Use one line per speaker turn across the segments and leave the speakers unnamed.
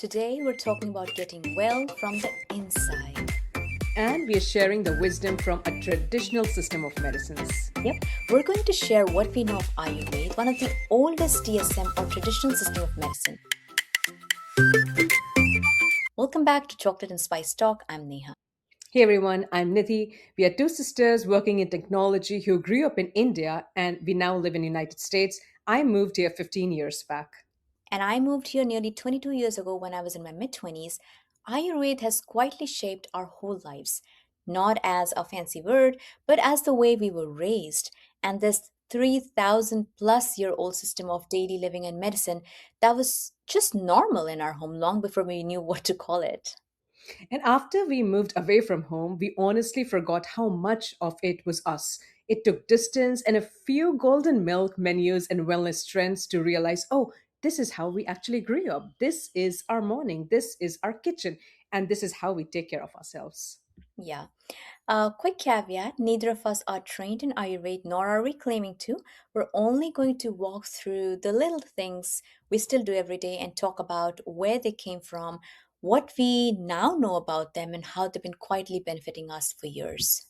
Today we're talking about getting well from the inside.
And we are sharing the wisdom from a traditional system of medicines.
Yep, we're going to share what we know of Ayurveda, one of the oldest DSM or traditional system of medicine. Welcome back to Chocolate and Spice Talk. I'm Neha.
Hey everyone, I'm Nidhi. We are two sisters working in technology who grew up in India and we now live in the United States. I moved here 15 years back.
And I moved here nearly 22 years ago when I was in my mid 20s. Ayurveda has quietly shaped our whole lives, not as a fancy word, but as the way we were raised. And this 3,000 plus year old system of daily living and medicine that was just normal in our home long before we knew what to call it.
And after we moved away from home, we honestly forgot how much of it was us. It took distance and a few golden milk menus and wellness trends to realize, oh, this is how we actually grew up. This is our morning. This is our kitchen. And this is how we take care of ourselves.
Yeah. Quick caveat, neither of us are trained in Ayurveda, nor are we claiming to. We're only going to walk through the little things we still do every day and talk about where they came from, what we now know about them, and how they've been quietly benefiting us for years.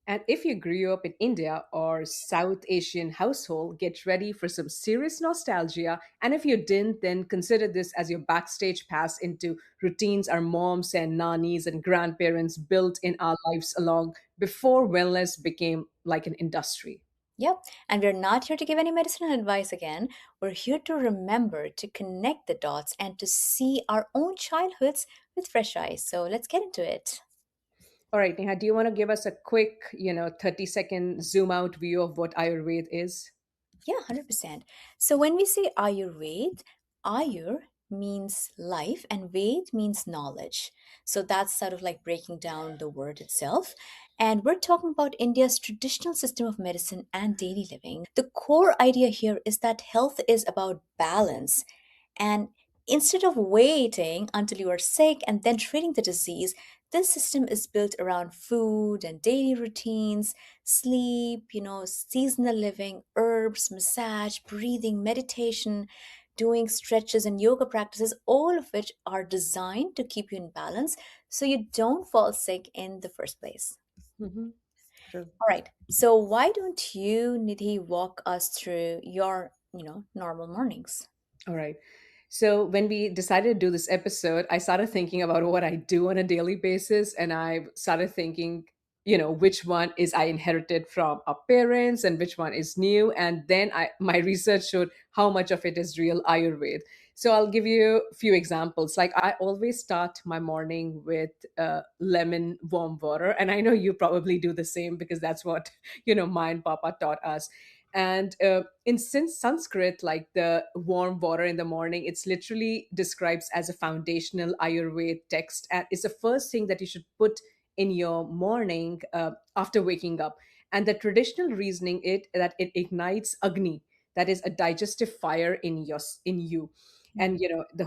And if you grew up in India or South Asian household, get ready for some serious nostalgia. And if you didn't, then consider this as your backstage pass into routines our moms and nannies and grandparents built in our lives along before wellness became like an industry.
Yep, and we're not here to give any medicinal advice again. We're here to remember, to connect the dots, and to see our own childhoods with fresh eyes. So let's get into it.
All right, Neha, do you want to give us a quick, 30-second zoom out view of what Ayurveda is?
Yeah, 100%. So when we say Ayurveda, Ayur means life and Ved means knowledge. So that's sort of like breaking down the word itself. And we're talking about India's traditional system of medicine and daily living. The core idea here is that health is about balance. And instead of waiting until you are sick and then treating the disease, this system is built around food and daily routines, sleep, seasonal living, herbs, massage, breathing, meditation, doing stretches and yoga practices, all of which are designed to keep you in balance so you don't fall sick in the first place.
Mm-hmm. True.
All right. So why don't you, Nidhi, walk us through your, normal mornings?
All right. So when we decided to do this episode, I started thinking about what I do on a daily basis, and I started thinking, which one is I inherited from our parents and which one is new, and then my research showed how much of it is real Ayurveda. So I'll give you a few examples. Like I always start my morning with lemon warm water, and I know you probably do the same because that's what my and Papa taught us. And in Sanskrit, like the warm water in the morning, it's literally describes as a foundational Ayurveda text, and it's the first thing that you should put in your morning after waking up. And the traditional reasoning it that it ignites Agni, that is a digestive fire in you, and the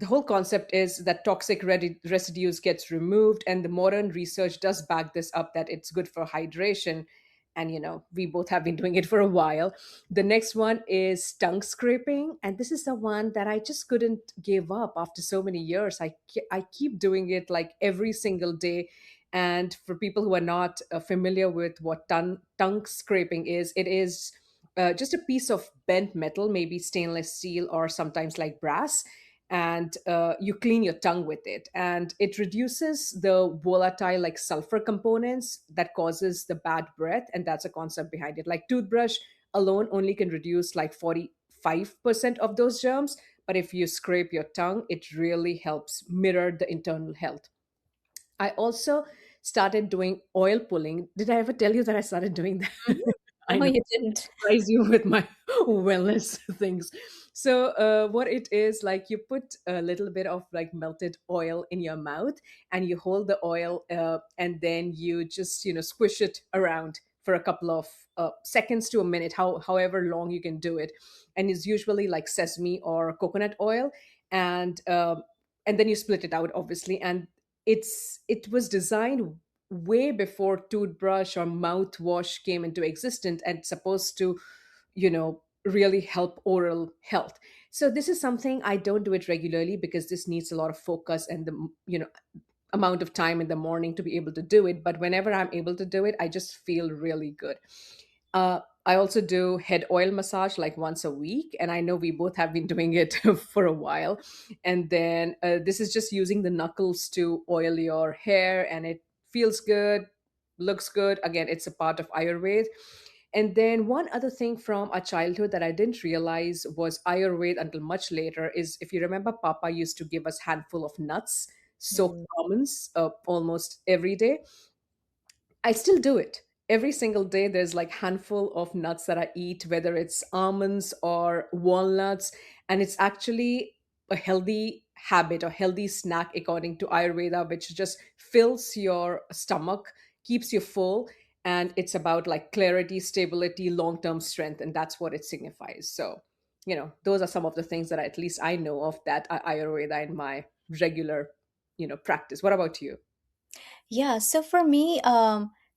whole concept is that toxic residues gets removed, and the modern research does back this up that it's good for hydration. And we both have been doing it for a while. The next one is tongue scraping, and this is the one that I just couldn't give up after so many years. I keep doing it like every single day. And for people who are not familiar with what tongue scraping is, it is just a piece of bent metal, maybe stainless steel or sometimes like brass, and you clean your tongue with it, and it reduces the volatile like sulfur components that causes the bad breath. And that's a concept behind it. Like toothbrush alone only can reduce like 45% of those germs, but if you scrape your tongue, it really helps mirror the internal health. I also started doing oil pulling. Did I ever tell you that I started doing that?
Mhm.
I
No,
know,
you didn't.
surprise you with my wellness things. So, what it is like, you put a little bit of like melted oil in your mouth, and you hold the oil, and then you just squish it around for a couple of seconds to a minute, however long you can do it. And it's usually like sesame or coconut oil, and and then you split it out, obviously. And it was designed way before toothbrush or mouthwash came into existence, and supposed to really help oral health. So this is something I don't do it regularly because this needs a lot of focus and the amount of time in the morning to be able to do it. But whenever I'm able to do it, I just feel really good. I also do head oil massage like once a week, and I know we both have been doing it for a while. And then this is just using the knuckles to oil your hair, and it feels good, looks good. Again, it's a part of Ayurveda. And then one other thing from our childhood that I didn't realize was Ayurveda until much later is, if you remember, Papa used to give us handful of nuts, soaked
Mm.
almonds, almost every day. I still do it. Every single day there's like handful of nuts that I eat, whether it's almonds or walnuts, and it's actually a healthy habit or healthy snack according to Ayurveda, which just fills your stomach, keeps you full, and it's about like clarity, stability, long-term strength, and that's what it signifies. So, those are some of the things that at least I know of that are Ayurveda in my regular, practice. What about you?
Yeah, so for me,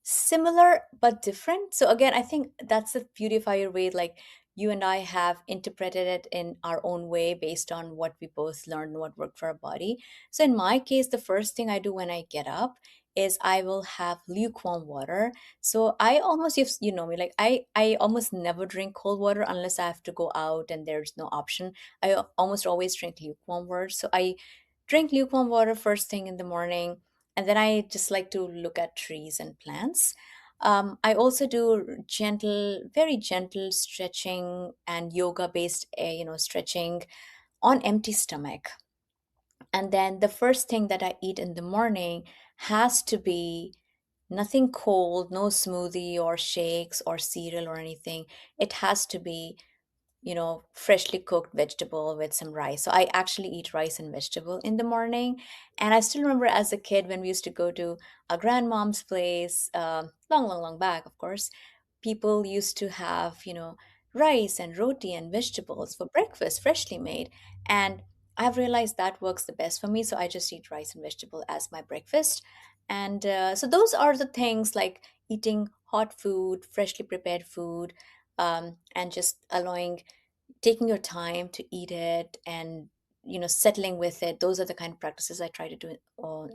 similar but different. So again, I think that's the beauty of Ayurveda. Like you and I have interpreted it in our own way based on what we both learned and what worked for our body. So in my case, the first thing I do when I get up is I will have lukewarm water. So I almost, you know me, like I almost never drink cold water unless I have to go out and there's no option. I almost always drink lukewarm water. So I drink lukewarm water first thing in the morning, and then I just like to look at trees and plants. I also do gentle, very gentle stretching and yoga based, stretching on empty stomach. And then the first thing that I eat in the morning has to be nothing cold, no smoothie or shakes or cereal or anything. It has to be freshly cooked vegetable with some rice. So I actually eat rice and vegetable in the morning. And I still remember as a kid when we used to go to our grandmom's place, long, long, long back, of course, people used to have, rice and roti and vegetables for breakfast, freshly made. And I've realized that works the best for me. So I just eat rice and vegetable as my breakfast. And so those are the things like eating hot food, freshly prepared food, and just allowing taking your time to eat it and settling with it. Those are the kind of practices I try to do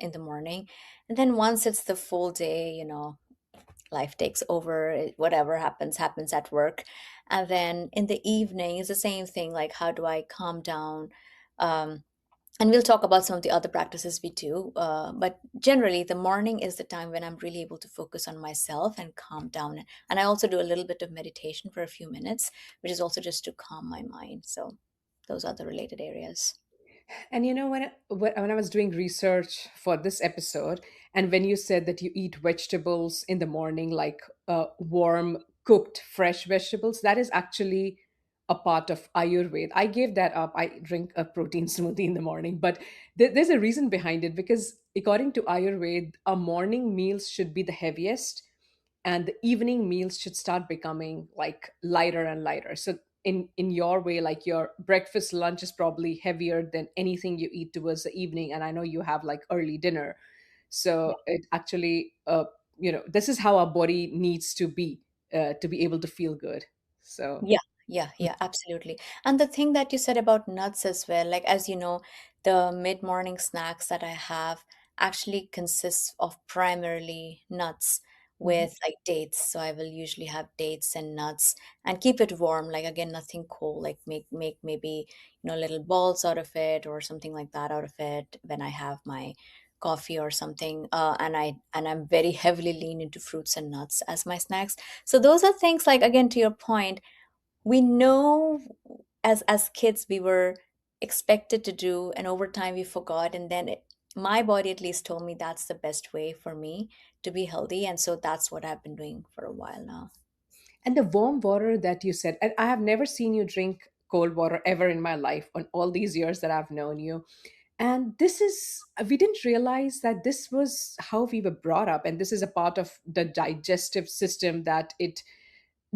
in the morning. And then once it's the full day, life takes over. Whatever happens at work. And then in the evening is the same thing, like how do I calm down. And we'll talk about some of the other practices we do, but generally the morning is the time when I'm really able to focus on myself and calm down. And I also do a little bit of meditation for a few minutes, which is also just to calm my mind. So those are the related areas.
And when I was doing research for this episode, and when you said that you eat vegetables in the morning, like warm, cooked, fresh vegetables, that is actually a part of Ayurveda. I gave that up. I drink a protein smoothie in the morning, but there's a reason behind it because according to Ayurveda, our morning meals should be the heaviest and the evening meals should start becoming like lighter and lighter. So in your way, like your breakfast lunch is probably heavier than anything you eat towards the evening, and I know you have like early dinner. So it actually this is how our body needs to be able to feel good. So
Yeah, yeah, absolutely. And the thing that you said about nuts as well, like as you know, the mid-morning snacks that I have actually consists of primarily nuts
Mhm.
with like dates. So I will usually have dates and nuts and keep it warm, like again, nothing cold, like make maybe, little balls out of it or something like that out of it when I have my coffee or something. And I'm very heavily lean into fruits and nuts as my snacks. So those are things like again to your point, we know as kids we were expected to do, and over time we forgot, and then my body at least told me that's the best way for me to be healthy, and so that's what I've been doing for a while now.
And the warm water that you said, and I have never seen you drink cold water ever in my life on all these years that I've known you. And this is, we didn't realize that this was how we were brought up. And this is a part of the digestive system that it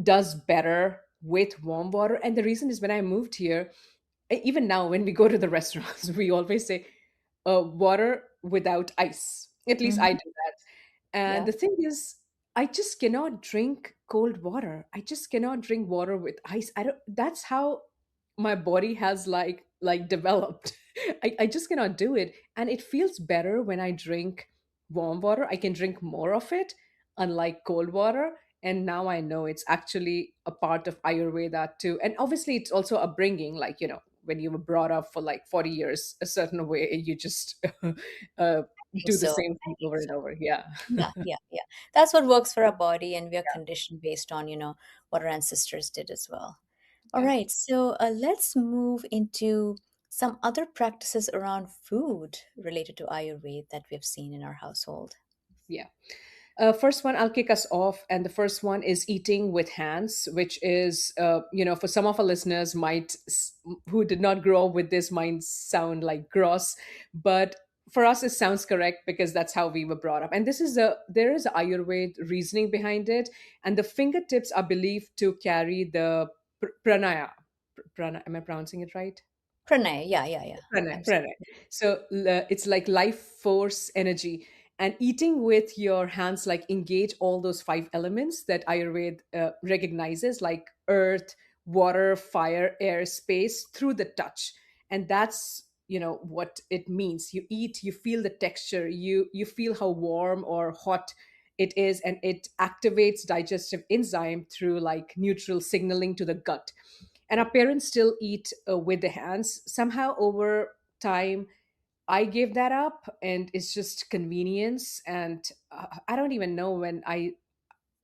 does better with warm water. And the reason is when I moved here, even now, when we go to the restaurants, we always say water without ice. At least I
Hmm.
do that. And
Yeah.
the thing is, I just cannot drink cold water. I just cannot drink water with ice. I don't, that's how my body has developed. I just cannot do it. And it feels better when I drink warm water. I can drink more of it, unlike cold water. And now I know it's actually a part of Ayurveda too. And obviously it's also upbringing, like, when you were brought up for like 40 years a certain way, you just uh,
I think
do the
so.
same
I
thing
think
over and
so.
over. Yeah.
Yeah, yeah, yeah. That's what works for our body, and we are conditioned based on, what our ancestors did as well. All
Yeah.
right, so let's move into some other practices around food related to Ayurveda that we've seen in our household.
Yeah. First one, I'll kick us off, and the first one is eating with hands, which is, for some of our listeners, who did not grow up with this, might sound like gross, but for us, it sounds correct because that's how we were brought up. And there is a Ayurveda reasoning behind it, and the fingertips are believed to carry the pranaya. Am I pronouncing it right?
Pranay, yeah, yeah, yeah.
Pranay, pranay.
Absolutely.
So it's like life force energy. And eating with your hands like engage all those five elements that Ayurveda recognizes, like earth, water, fire, air, space, through the touch. And that's what it means. You eat, you feel the texture, you feel how warm or hot it is, and it activates digestive enzyme through like neutral signaling to the gut. And our parents still eat with the hands. Somehow over time I gave that up, and it's just convenience. And I don't even know when I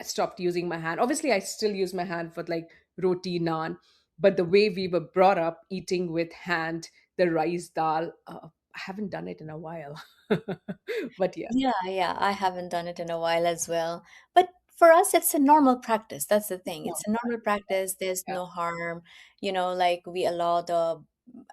stopped using my hand. Obviously I still use my hand for like roti, naan, but the way we were brought up eating with hand, the rice dal, I haven't done it in a while. But yeah.
Yeah, yeah, I haven't done it in a while as well. But for us, it's a normal practice. That's the thing.
No.
It's a normal practice. There's
Yeah.
no harm. Like we allow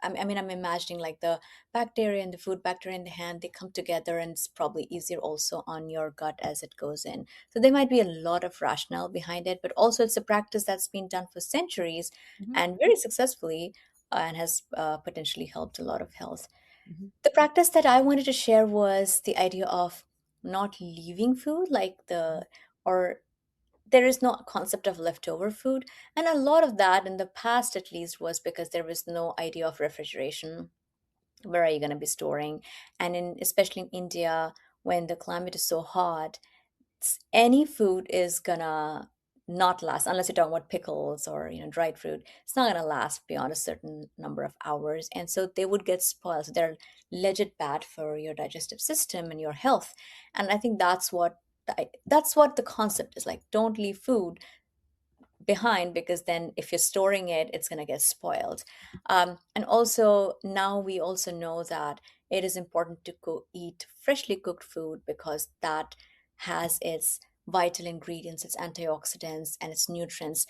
I mean, I'm imagining like the bacteria and the food bacteria in the hand, they come together and it's probably easier also on your gut as it goes in. So there might be a lot of rationale behind it, but also it's a practice that's been done for centuries
Mhm,
and very successfully and has potentially helped a lot of health.
mhm,
The practice that I wanted to share was the idea of not leaving food, or there is no concept of leftover food. And a lot of that, in the past at least, was because there was no idea of refrigeration. Where are you going to be storing? And especially in India, when the climate is so hot, any food is gonna not last unless you're talking about pickles or dried fruit. It's not gonna last beyond a certain number of hours, and so they would get spoiled. So they're legit bad for your digestive system and your health. And I think that's what the concept is like. Don't leave food behind, because then if you're storing it, it's going to get spoiled. And also now we also know that it is important to eat freshly cooked food, because that has its vital ingredients, its antioxidants and its nutrients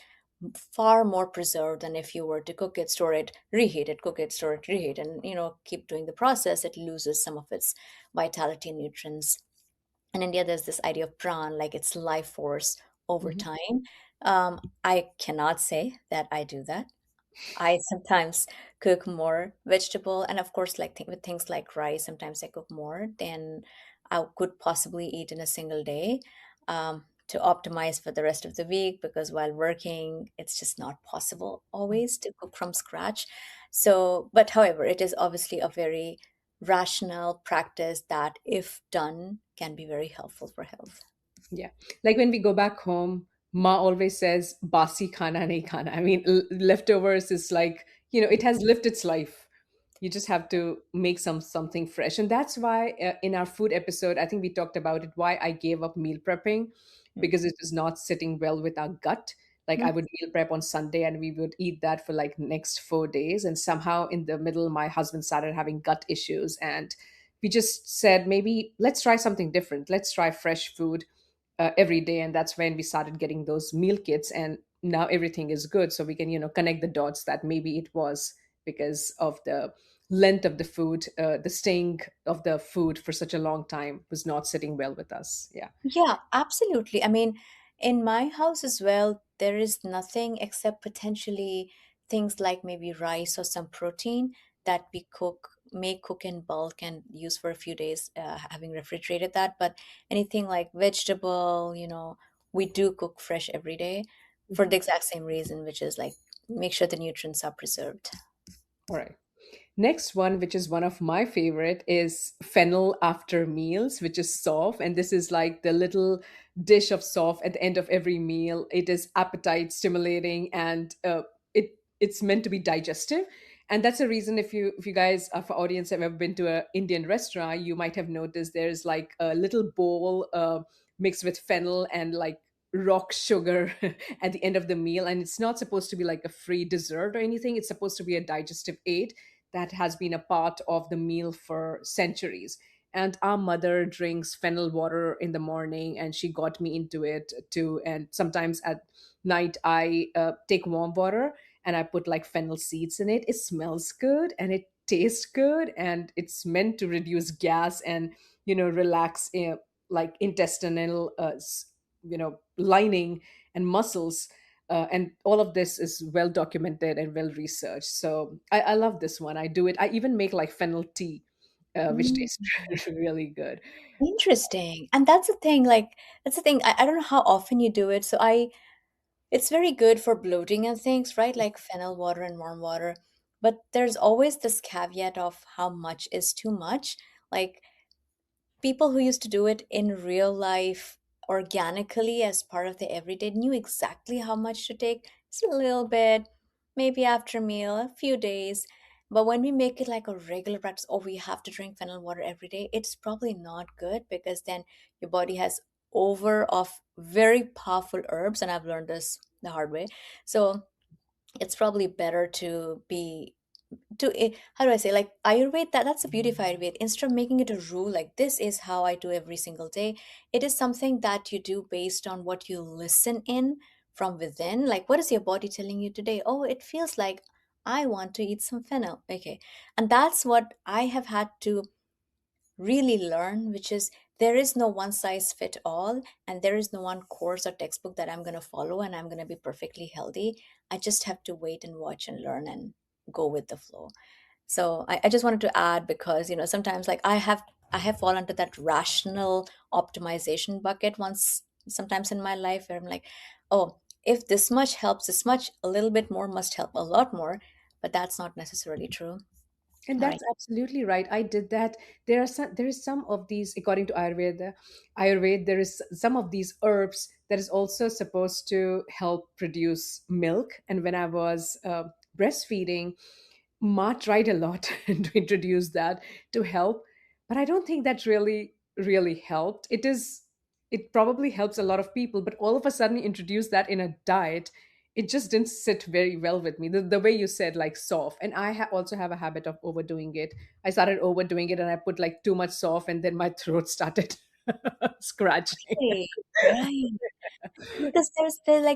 far more preserved than if you were to cook it, store it, reheat it, cook it, store it, reheat, and keep doing the process. It loses some of its vitality and nutrients. In India, there's this idea of pran, like it's life force over
mhm,
time. I cannot say that I do that. I sometimes cook more vegetable, and of course, like with things like rice, sometimes I cook more than I could possibly eat in a single day, to optimize for the rest of the week. Because while working, it's just not possible always to cook from scratch. So, but however, it is obviously a very rational practice that, if done, can be very helpful for health.
yeah. Like when we go back home, Ma always says, "Basi khana nahi khana." I mean, leftovers is like, it has lived its life. You just have to make something fresh. And that's why in our food episode, I think we talked about it, why I gave up meal prepping, because it was not sitting well with our gut. Like I
Mhm.
would meal prep on Sunday and we would eat that for like next 4 days. And somehow in the middle, my husband started having gut issues. And we just said, maybe let's try something different. Let's try fresh food every day. And that's when we started getting those meal kits. And now everything is good. So we can, connect the dots that maybe it was because of the length of the food, the staying of the food for such a long time was not sitting well with us. Yeah.
Yeah, absolutely. I mean, in my house as well, there is nothing except potentially things like maybe rice or some protein that we may cook in bulk and use for a few days, having refrigerated that. But anything like vegetable, we do cook fresh every day for
Mhm.
the exact same reason, which is like make sure the nutrients are preserved.
All right. Next one, which is one of my favorite, is fennel after meals, which is soft. And this is like the little dish of soft at the end of every meal. It is appetite stimulating, and it's meant to be digestive. And that's a reason, if you guys, for audience, have ever been to a Indian restaurant, you might have noticed there's like a little bowl mixed with fennel and like rock sugar at the end of the meal. And it's not supposed to be like a free dessert or anything. It's supposed to be a digestive aid that has been a part of the meal for centuries. And our mother drinks fennel water in the morning, and she got me into it too. And sometimes at night, I take warm water and I put like fennel seeds in it. It smells good and it tastes good, and it's meant to reduce gas and relax like intestinal lining and muscles, and all of this is well documented and well researched. So I love this one. I do it. I even make like fennel tea, which
Mm.
tastes really good.
Interesting. And that's the thing. I don't know how often you do it. It's very good for bloating and things, right? Like fennel water and warm water. But there's always this caveat of how much is too much. Like people who used to do it in real life organically as part of the everyday knew exactly how much to take. Just a little bit, maybe after a meal, a few days. But when we make it like a regular practice, oh, we have to drink fennel water every day, it's probably not good because then your body has over of very powerful herbs, and I've learned this the hard way. So it's probably better to be how do I say, like Ayurveda, that's the beauty of Ayurveda. Instead of making it a rule, like this is how I do every single day, it is something that you do based on what you listen in from within. Like, what is your body telling you today? Oh, it feels like I want to eat some fennel. Okay. And that's what I have had to really learn, which is there is no one size fit all, and there is no one course or textbook that I'm going to follow and I'm going to be perfectly healthy. I just have to wait and watch and learn and go with the flow. So I just wanted to add because sometimes like I have fallen into that rational optimization bucket once sometimes in my life where I'm like, oh, if this much helps this much, a little bit more must help a lot more, but that's not necessarily true.
And
All right.
that's absolutely right. I did that. There is some of these, according to Ayurveda, there is some of these herbs that is also supposed to help produce milk. And when I was breastfeeding, Ma tried a lot to introduce that to help, but I don't think that really helped. It probably helps a lot of people, but all of a sudden introduce that in a diet, it just didn't sit very well with me. The way you said, like soft, and also have a habit of overdoing it. I started overdoing it, and I put like too much soft, and then my throat started scratching.
Right. Right. Because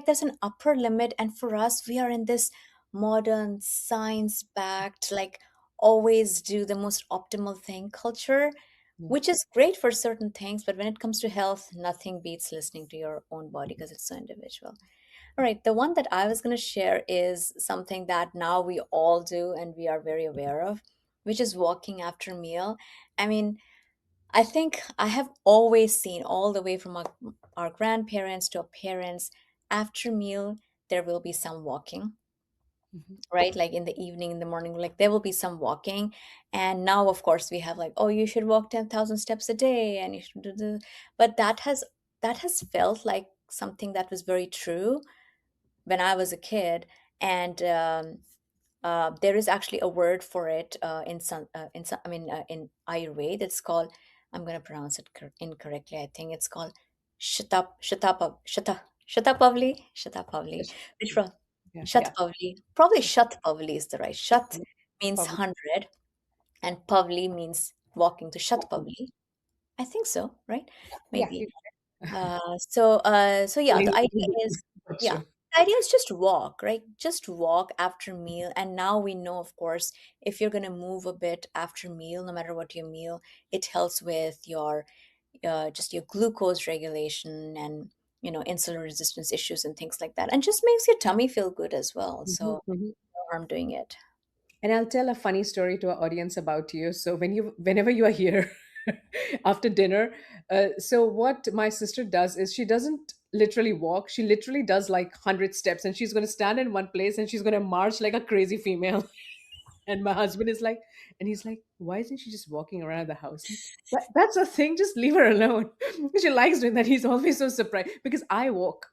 there's an upper limit, and for us we are in this modern science backed, like always do the most optimal thing culture,
Yeah.
which is great for certain things, but when it comes to health, nothing beats listening to your own body because it's so individual. All right, the one that I was going to share is something that now we all do and we are very aware of, which is walking after a meal. I mean, I think I have always seen all the way from our grandparents to our parents, after meal, there will be some walking,
Mhm.
right? Like in the evening, in the morning, like there will be some walking. And now, of course, we have like, oh, you should walk 10,000 steps a day and you should do the, but that has felt like something that was very true when I was a kid. And there is actually a word for it in Ayurveda. It's called, I'm going to pronounce it incorrectly. I think it's called Shatapavli,
Yes.
which from
Yeah, yeah.
Shatpavli. Probably Shatpavli is the right. Shat
Mhm.
means
Probably.
100 and Pavli means walking to
Walking.
Shatpavli. I think so, right?
Yeah,
Maybe.
you
So yeah, the idea is,
got
yeah,
you.
the idea is just walk, right? Just walk after meal. And now we know, of course, if you're gonna move a bit after meal, no matter what your meal, it helps with your just your glucose regulation and insulin resistance issues and things like that, and just makes your tummy feel good as well. So
Mhm, mhm.
no harm doing it.
And I'll tell a funny story to our audience about you. So whenever you are here after dinner, so what my sister does is she doesn't literally walk. She literally does like 100 steps, and she's going to stand in one place and she's going to march like a crazy female. And my husband is like, and he's like, why isn't she just walking around the house? Like, that's a thing. Just leave her alone. She likes doing that. He's always so surprised because I walk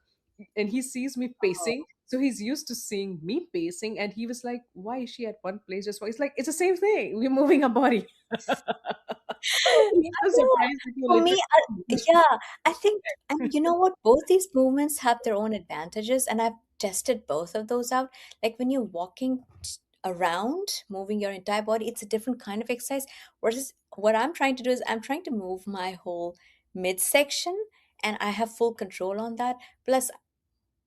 and he sees me
Oh.
pacing. So he's used to seeing me pacing. And he was like, why is she at one place? Just, it's like, it's the same thing. We're moving our body. He's
I
so
know.
surprised that you
For me,
literally.
yeah, I think, and you know what? Both these movements have their own advantages, and I've tested both of those out. Like when you're walking around, moving your entire body, it's a different kind of exercise. Whereas what I'm trying to do is I'm trying to move my whole midsection, and I have full control on that. Plus,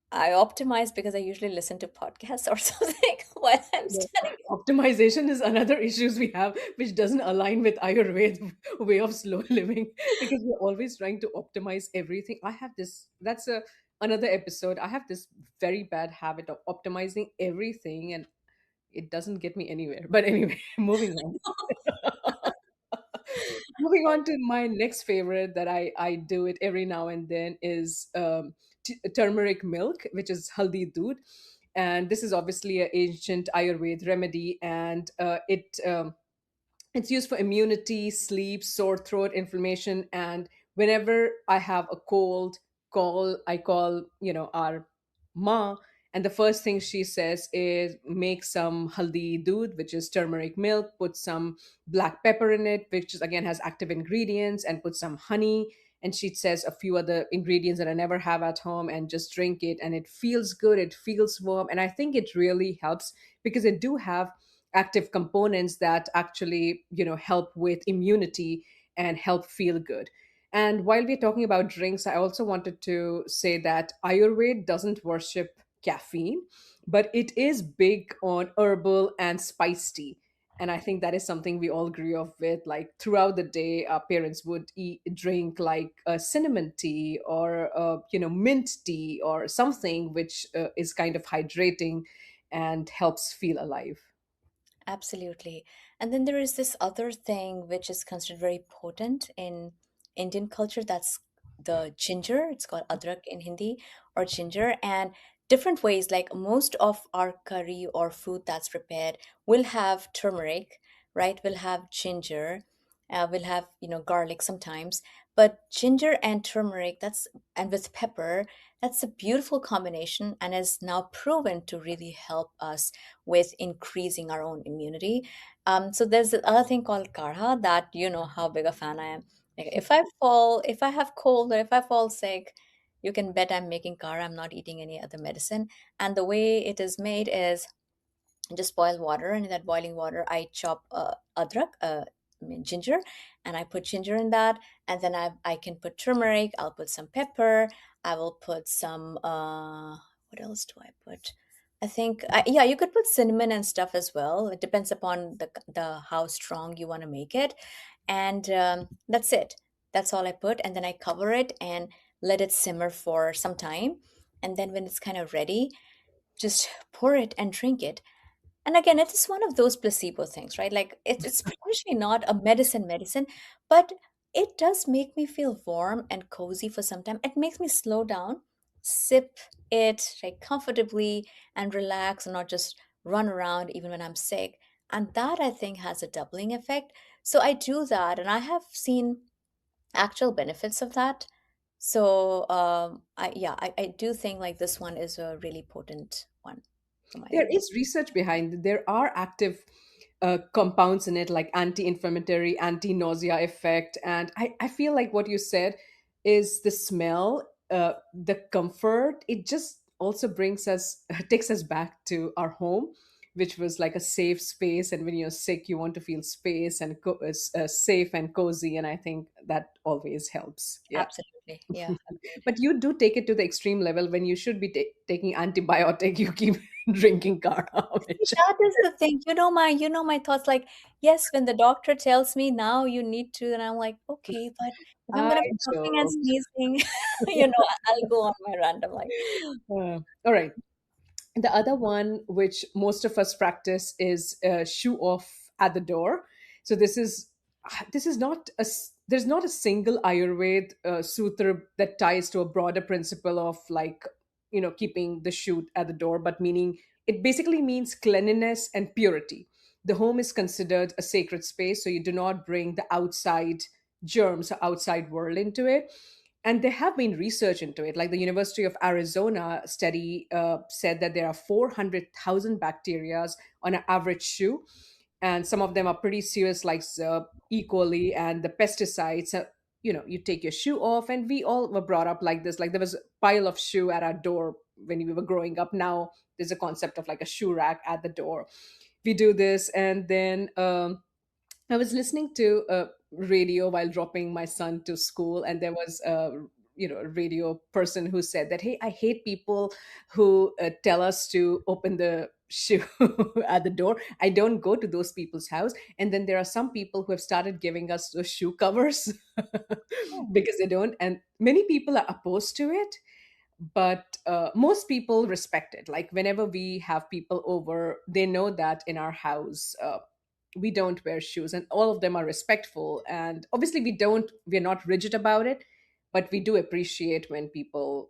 I optimize because I usually listen to podcasts or something while I'm
No.
standing.
Optimization is another issues we have, which doesn't align with Ayurveda way of slow living because we're always trying to optimize everything. I have this. That's a another episode. I have this very bad habit of optimizing everything, and it doesn't get me anywhere. But anyway, moving on. Moving on to my next favorite that I do it every now and then is turmeric milk, which is haldi doodh, and this is obviously an ancient Ayurveda remedy, and it's used for immunity, sleep, sore throat, inflammation, and whenever I have a cold, I call our ma, and the first thing she says is make some haldi doodh, which is turmeric milk, put some black pepper in it, which is, again has active ingredients, and put some honey. And she says a few other ingredients that I never have at home, and just drink it, and it feels good. It feels warm, and I think it really helps because it do have active components that actually help with immunity and help feel good. And while we're talking about drinks, I also wanted to say that Ayurveda doesn't worship caffeine, but it is big on herbal and spice tea. And I think that is something we all agree of with. Like throughout the day, our parents would drink like cinnamon tea or mint tea or something which is kind of hydrating and helps feel alive.
Absolutely. And then there is this other thing which is considered very potent in Indian culture. That's the ginger. It's called adrak in Hindi or ginger. And different ways, like most of our curry or food that's prepared will have turmeric, right? Will have ginger, will have, garlic sometimes. But ginger and turmeric, and with pepper, that's a beautiful combination and is now proven to really help us with increasing our own immunity. So there's the other thing called karha that you know how big a fan I am. Like if I have cold or if I fall sick, you can bet I'm making karha. I'm not eating any other medicine. And the way it is made is just boil water, and in that boiling water I chop adrak, I mean ginger, and I put ginger in that, and then I can put turmeric, I'll put some pepper, I will put some what else do I put? I think yeah, you could put cinnamon and stuff as well. It depends upon the how strong you want to make it. And that's it. That's all I put, and then I cover it and let it simmer for some time, and then when it's kind of ready, just pour it and drink it. And again, it is one of those placebo things, right? Like it's potentially not a medicine, but it does make me feel warm and cozy for some time. It makes me slow down, sip it like comfortably and relax and not just run around even when I'm sick. And that I think has a doubling effect. So I do that, and I have seen actual benefits of that. So I do think like this one is a really potent one from
There
Ayurveda.
is research behind it. There are active compounds in it, like anti-inflammatory, anti-nausea effect. And I feel like what you said is the smell, the comfort. It just also brings us, takes us back to our home, which was like a safe space. And when you're sick, you want to feel space and safe and cozy. And I think that always helps. Yeah.
Absolutely. Yeah, agreed.
But you do take it to the extreme level when you should be taking antibiotic. You keep drinking kara,
See,
which
that is the thing. You know my thoughts like, yes, when the doctor tells me now you need to, and I'm like, okay, but if I'm
I
gonna be coughing and
joked.
sneezing, I'll go on my random like,
All right. The other one, which most of us practice, is shoe off at the door. So this is this is not there's not a single Ayurved sutra that ties to a broader principle of, like, keeping the shoe at the door, but meaning it basically means cleanliness and purity. The home is considered a sacred space, so you do not bring the outside germs or outside world into it. And there have been research into it, like the University of Arizona study said that there are 400,000 bacteria on an average shoe, and some of them are pretty serious, like E. coli and the pesticides. You take your shoe off, and we all were brought up like this. Like, there was a pile of shoe at our door when we were growing up. Now there's a concept of like a shoe rack at the door. We do this, and then I was listening to a radio while dropping my son to school, and there was a radio person who said that, hey, I hate people who tell us to open the shoe at the door. I don't go to those people's house. And then there are some people who have started giving us those shoe covers
Oh.
because they don't. And many people are opposed to it, but most people respect it. Like, whenever we have people over, they know that in our house we don't wear shoes, and all of them are respectful. And obviously we're not rigid about it, but we do appreciate when people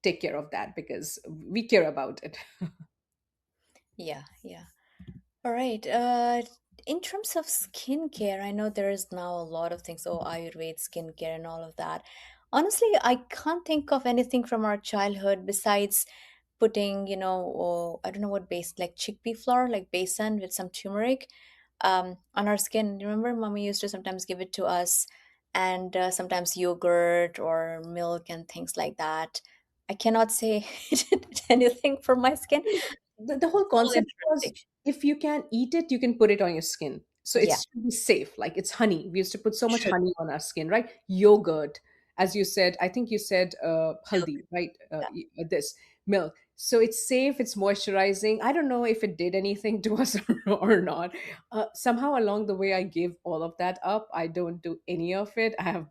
take care of that, because we care about it.
Yeah, yeah. All right. In terms of skincare, I know there is now a lot of things. Oh, Ayurveda skincare and all of that. Honestly, I can't think of anything from our childhood besides putting, oh, I don't know what base, like chickpea flour, like besan with some turmeric, on our skin. Remember, mommy used to sometimes give it to us, and sometimes yogurt or milk and things like that. I cannot say it did anything for my skin.
The whole
All
concept was,
interesting.
if you can eat it, you can put it on your skin. So
Yeah,
it's to be safe. Like, it's honey. We used to put so much
should
honey on our skin, right? Yogurt, as you said, I think you said
milk.
haldi, right? This milk. So it's safe, it's moisturizing. I don't know if it did anything to us or not. Somehow along the way, I gave all of that up. I don't do any of it. I'm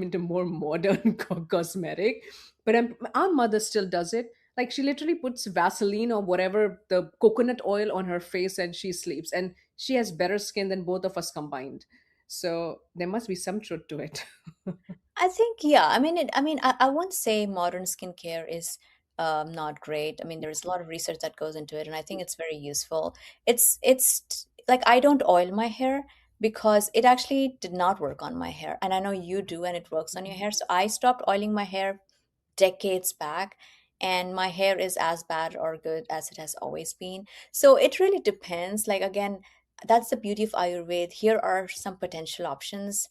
into more modern cosmetic, but our mother still does it. Like, she literally puts Vaseline or whatever, the coconut oil on her face, and she sleeps. And she has better skin than both of us combined. So there must be some truth to it.
I think, yeah. I mean, I won't say modern skincare is not great. I mean, there's a lot of research that goes into it, and I think it's very useful. Like I don't oil my hair because it actually did not work on my hair, and I know you do, and it works on your hair. So I stopped oiling my hair decades back, and my hair is as bad or good as it has always been. So it really depends. Like again, that's the beauty of Ayurveda. Here are some potential options,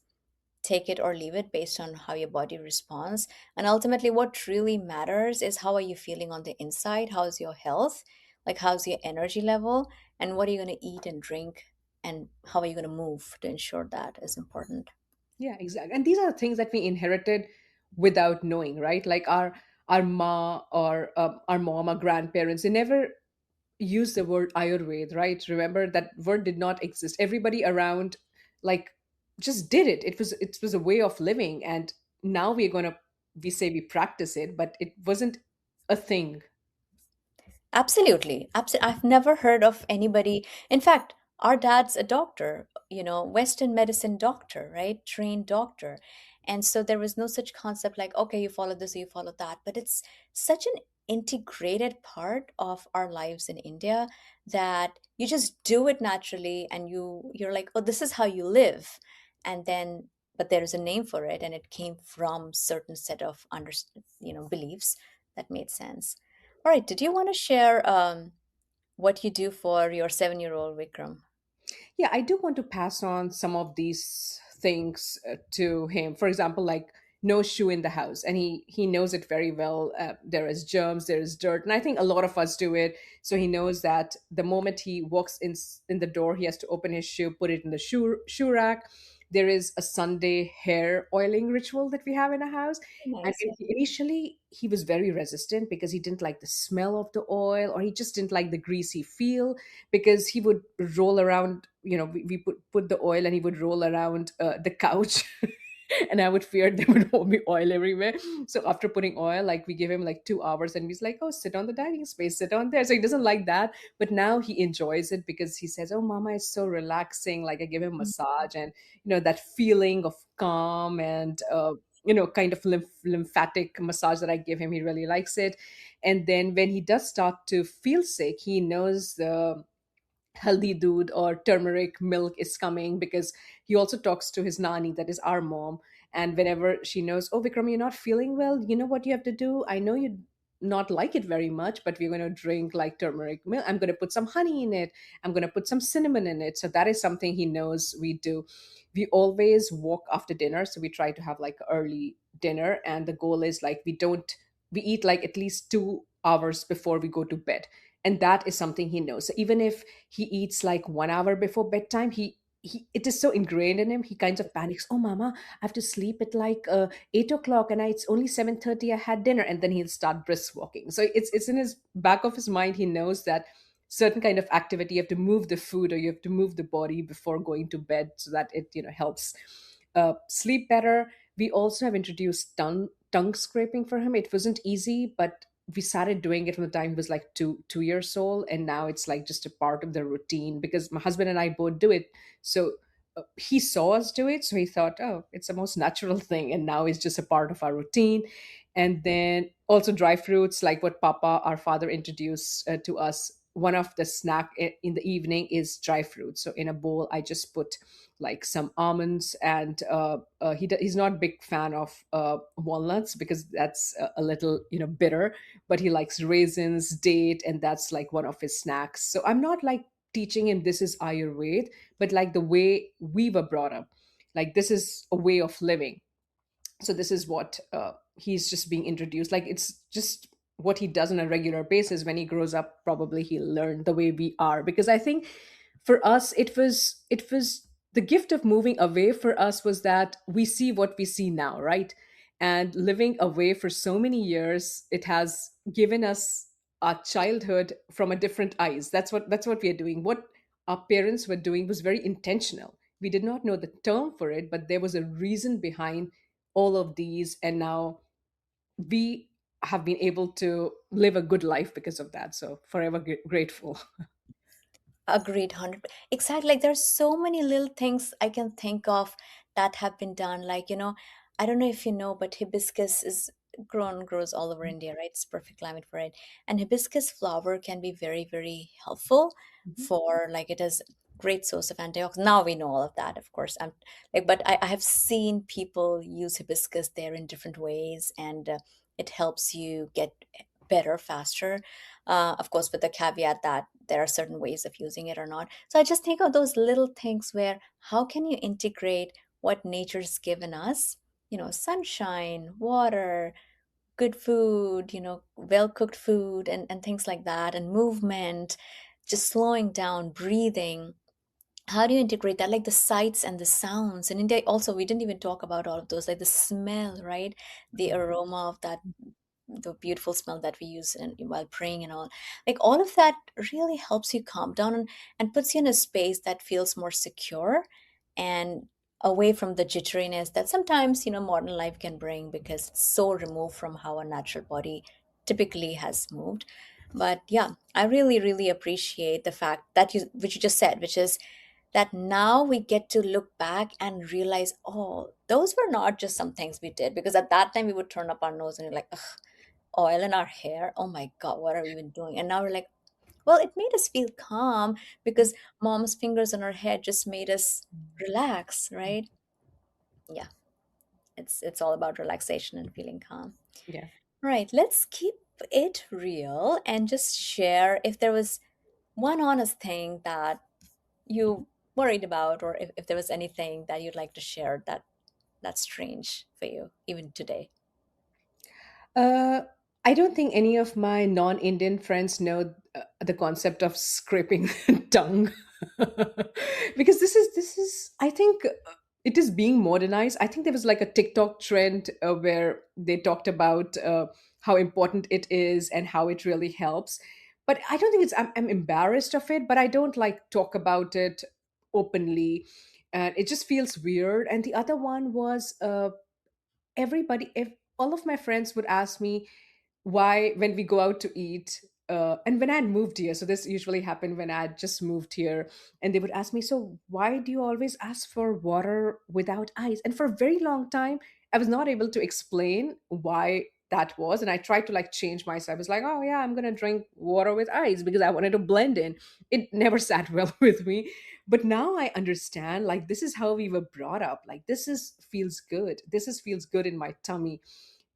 take it or leave it based on how your body responds. And ultimately, what really matters is how are you feeling on the inside? How's your health? Like, how's your energy level? And what are you going to eat and drink? And how are you going to move to ensure that is important?
Yeah, exactly. And these are things that we inherited without knowing, right? Like, our ma or our mom, our grandparents, they never use the word Ayurveda, right? Remember, that word did not exist. Everybody around, like, just did it. It was a way of living, and now we say we practice it, but it wasn't a thing.
Absolutely. Absolutely. I've never heard of anybody. In fact, our dad's a doctor, Western medicine doctor, right? Trained doctor. And so there was no such concept like, okay, you follow this or you follow that. But it's such an integrated part of our lives in India that you just do it naturally, and you're like, oh, this is how you live. And then, but there is a name for it, and it came from certain set of beliefs that made sense. All right. Did you want to share what you do for your 7-year-old Vikram?
Yeah, I do want to pass on some of these things to him. For example, like, no shoe in the house, and he knows it very well. There is germs, there is dirt, and I think a lot of us do it. So he knows that the moment he walks in the door, he has to open his shoe, put it in the shoe rack. There is a Sunday hair oiling ritual that we have in a house. And
Nice. Yeah.
initially, he was very resistant because he didn't like the smell of the oil, or he just didn't like the greasy feel, because he would roll around. We put the oil, and he would roll around the couch and I would fear there would be oil everywhere. So after putting oil, like we give him like 2 hours, and he's like, "Oh, sit on the dining space, sit on there." So he doesn't like that, but now he enjoys it because he says, "Oh, Mama, it's so relaxing." Like I give him massage, and that feeling of calm and kind of lymphatic massage that I give him, he really likes it. And then when he does start to feel sick, he knows the haldi doodh or turmeric milk is coming, because he also talks to his nani, that is our mom. And whenever she knows, "Oh, Vikram, you're not feeling well, you know what you have to do? I know you not like it very much, but we're going to drink like turmeric milk. I'm going to put some honey in it. I'm going to put some cinnamon in it." So that is something he knows we do. We always walk after dinner, so we try to have like early dinner, and the goal is like we eat like at least 2 hours before we go to bed. And that is something he knows. So even if he eats like 1 hour before bedtime, he it is so ingrained in him, he kind of panics. "Oh, Mama, I have to sleep at like 8 o'clock, and it's only 7:30, I had dinner." And then he'll start brisk walking. So it's in his back of his mind, he knows that certain kind of activity, you have to move the food or you have to move the body before going to bed, so that it helps sleep better. We also have introduced tongue scraping for him. It wasn't easy, but we started doing it from the time he was like 2 years old, and now it's like just a part of the routine because my husband and I both do it. So he saw us do it, so he thought, "Oh, it's the most natural thing," and now it's just a part of our routine. And then also dry fruits, like what Papa, our father, introduced to us. One of the snack in the evening is dry fruit. So in a bowl, I just put like some almonds, and he's not a big fan of walnuts because that's a little bitter, but he likes raisins, date, and that's like one of his snacks. So I'm not like teaching him this is Ayurveda, but like the way we were brought up, like this is a way of living. So this is what he's just being introduced, like it's just what he does on a regular basis. When he grows up, probably he'll learn the way we are, because I think for us it was the gift of moving away. For us was that we see what we see now, right? And living away for so many years, it has given us our childhood from a different eyes. That's what we are doing. What our parents were doing was very intentional. We did not know the term for it, but there was a reason behind all of these, and now we have been able to live a good life because of that. So forever grateful.
Agreed, 100. Exactly. Like there's so many little things I can think of that have been done. Like, I don't know if you know, but hibiscus is grows all over India, right? It's perfect climate for it. And hibiscus flower can be very, very helpful
Mhm.
for, like, it is great source of antioxidants. Now we know all of that, of course. I'm like, but I have seen people use hibiscus there in different ways, and it helps you get better faster, of course, with the caveat that there are certain ways of using it or not. So I just think of those little things where how can you integrate what nature's given us, sunshine, water, good food, well cooked food, and things like that, and movement, just slowing down, breathing. How do you integrate that, like the sights and the sounds? And India also, we didn't even talk about all of those, like the smell, right? The aroma of that, the beautiful smell that we use while praying and all, like all of that really helps you calm down, and puts you in a space that feels more secure and away from the jitteriness that sometimes modern life can bring, because it's so removed from how our natural body typically has moved. But yeah, I really, really appreciate the fact that which you just said, which is that now we get to look back and realize, oh, those were not just some things we did, because at that time we would turn up our nose and you're like, ugh, oil in our hair. Oh my God, what are we even doing? And now we're like, well, it made us feel calm because mom's fingers on our head just made us relax, right? Yeah, it's all about relaxation and feeling calm.
Yeah.
Right, let's keep it real and just share if there was one honest thing that you worried about, or if there was anything that you'd like to share that's strange for you even today.
Uh, I don't think any of my non-Indian friends know the concept of scraping tongue, because this is I think it is being modernized. I think there was like a TikTok trend where they talked about how important it is and how it really helps. But I don't think I'm embarrassed of it, but I don't like talk about it openly. and it just feels weird. And the other one was everybody, if all of my friends would ask me why when we go out to eat, and when I had moved here, so this usually happened when I had just moved here, and they would ask me, so why do you always ask for water without ice? And for a very long time I was not able to explain why that was, and I tried to like change myself. I was like, oh yeah, I'm gonna drink water with ice because I wanted to blend in. It never sat well with me. But now I understand, like, this is how we were brought up. Like, this is feels good, this is feels good in my tummy.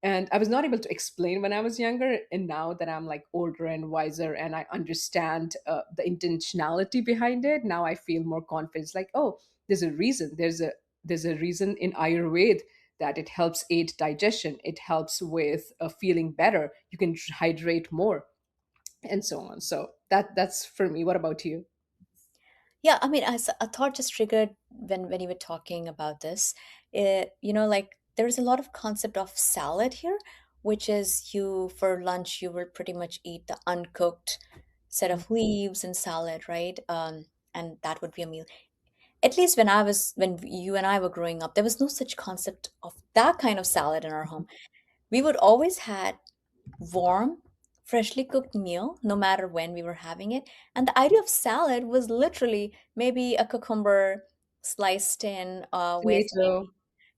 And I was not able to explain when I was younger, and now that I'm like older and wiser and I understand the intentionality behind it, now I feel more confident. It's like, oh, there's a reason. There's a reason in Ayurveda that it helps aid digestion, it helps with feeling better, you can hydrate more, and so on. So that's for me. What about you?
Yeah, I mean, as a thought just triggered when you were talking about this. Like there's a lot of concept of salad here, which is you for lunch you will pretty much eat the uncooked set of leaves and salad, right? And that would be a meal. At least when you and I were growing up, there was no such concept of that kind of salad in our home. We would always had warm, freshly cooked meal, no matter when we were having it. And the idea of salad was literally maybe a cucumber sliced in with
Tomato.
maybe,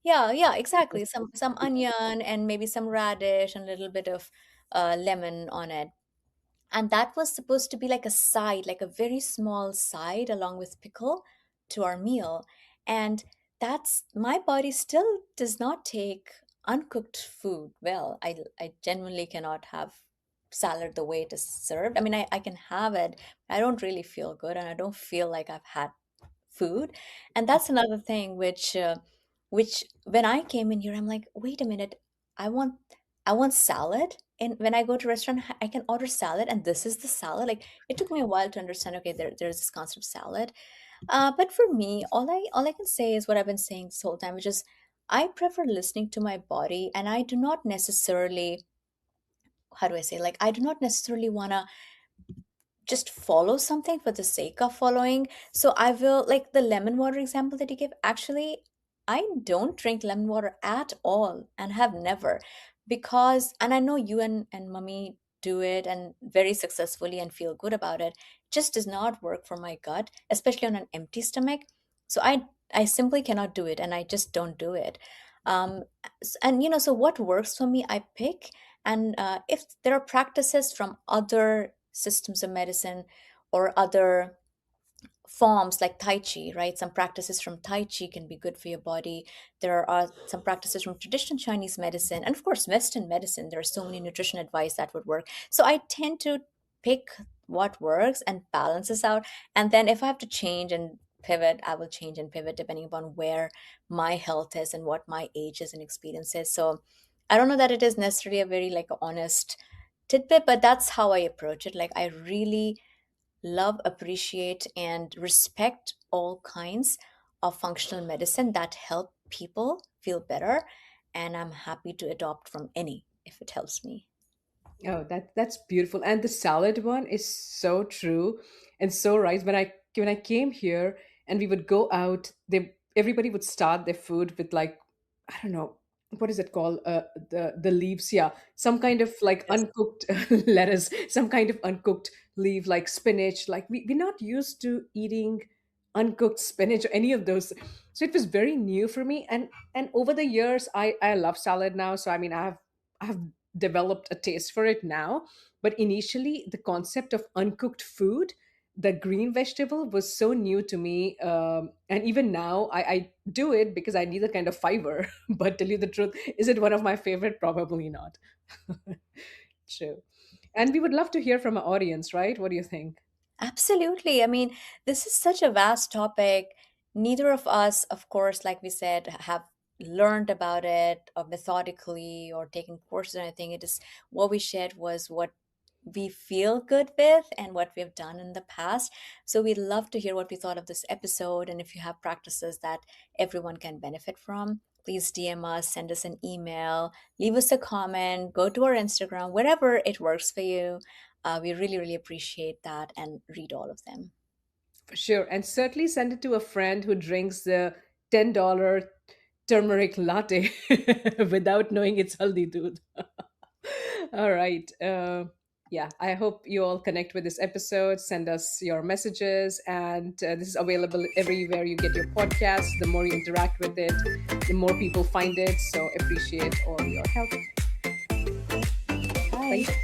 yeah, yeah, exactly, some onion and maybe some radish and a little bit of lemon on it. And that was supposed to be like a side, like a very small side along with pickle to our meal. And that's my body still does not take uncooked food well. I genuinely cannot have salad the way it is served. I mean, I can have it. I don't really feel good and I don't feel like I've had food. And that's another thing which when I came in here I'm like, wait a minute, i want I want salad, and when I go to restaurant I can order salad and this is the salad. Like it took me a while to understand, okay, there's this concept of salad. But for me, all I can say is what I've been saying this whole time, which is I prefer listening to my body, and I do not necessarily, how do I say, like I do not necessarily want to just follow something for the sake of following. So I will, like the lemon water example that you gave, actually, I don't drink lemon water at all and have never, because, and I know you and mummy do it and very successfully and feel good about it, just does not work for my gut, especially on an empty stomach. So I simply cannot do it and I just don't do it. And so what works for me, I pick. And if there are practices from other systems of medicine or other forms like Tai Chi, right? Some practices from Tai Chi can be good for your body. There are some practices from traditional Chinese medicine, and of course, Western medicine. There are so many nutrition advice that would work. So I tend to pick what works and balances out. And then if I have to change and pivot, I will change and pivot depending upon where my health is and what my age is and experience is. So I don't know that it is necessarily a very like honest tidbit, but that's how I approach it. Like I really love, appreciate, and respect all kinds of functional medicine that help people feel better. And I'm happy to adopt from any if it helps me.
Oh, that's beautiful. And the salad one is so true and so right. When I came here and we would go out, they everybody would start their food with like, I don't know, what is it called? The leaves, yeah. Some kind of like
Yes.
uncooked lettuce, some kind of uncooked leaf like spinach. Like we're not used to eating uncooked spinach or any of those. So it was very new for me. And over the years I love salad now. So I mean I have developed a taste for it now. But initially, the concept of uncooked food, the green vegetable, was so new to me. And even now, I do it because I need a kind of fiber. But tell you the truth, is it one of my favorite? Probably not. True. And we would love to hear from our audience, right? What do you think?
Absolutely. I mean, this is such a vast topic. Neither of us, of course, like we said, have learned about it or methodically or taken courses or anything. It is what we shared was what we feel good with and what we've done in the past. So we'd love to hear what we thought of this episode. And if you have practices that everyone can benefit from, please DM us, send us an email, leave us a comment, go to our Instagram, wherever it works for you. We really, really appreciate that and read all of them.
For sure. And certainly send it to a friend who drinks the $10 turmeric latte without knowing it's haldi doodh. All right. Yeah, I hope you all connect with this episode. Send us your messages. And this is available everywhere you get your podcasts. The more you interact with it, the more people find it. So appreciate all your help. Thank
Bye.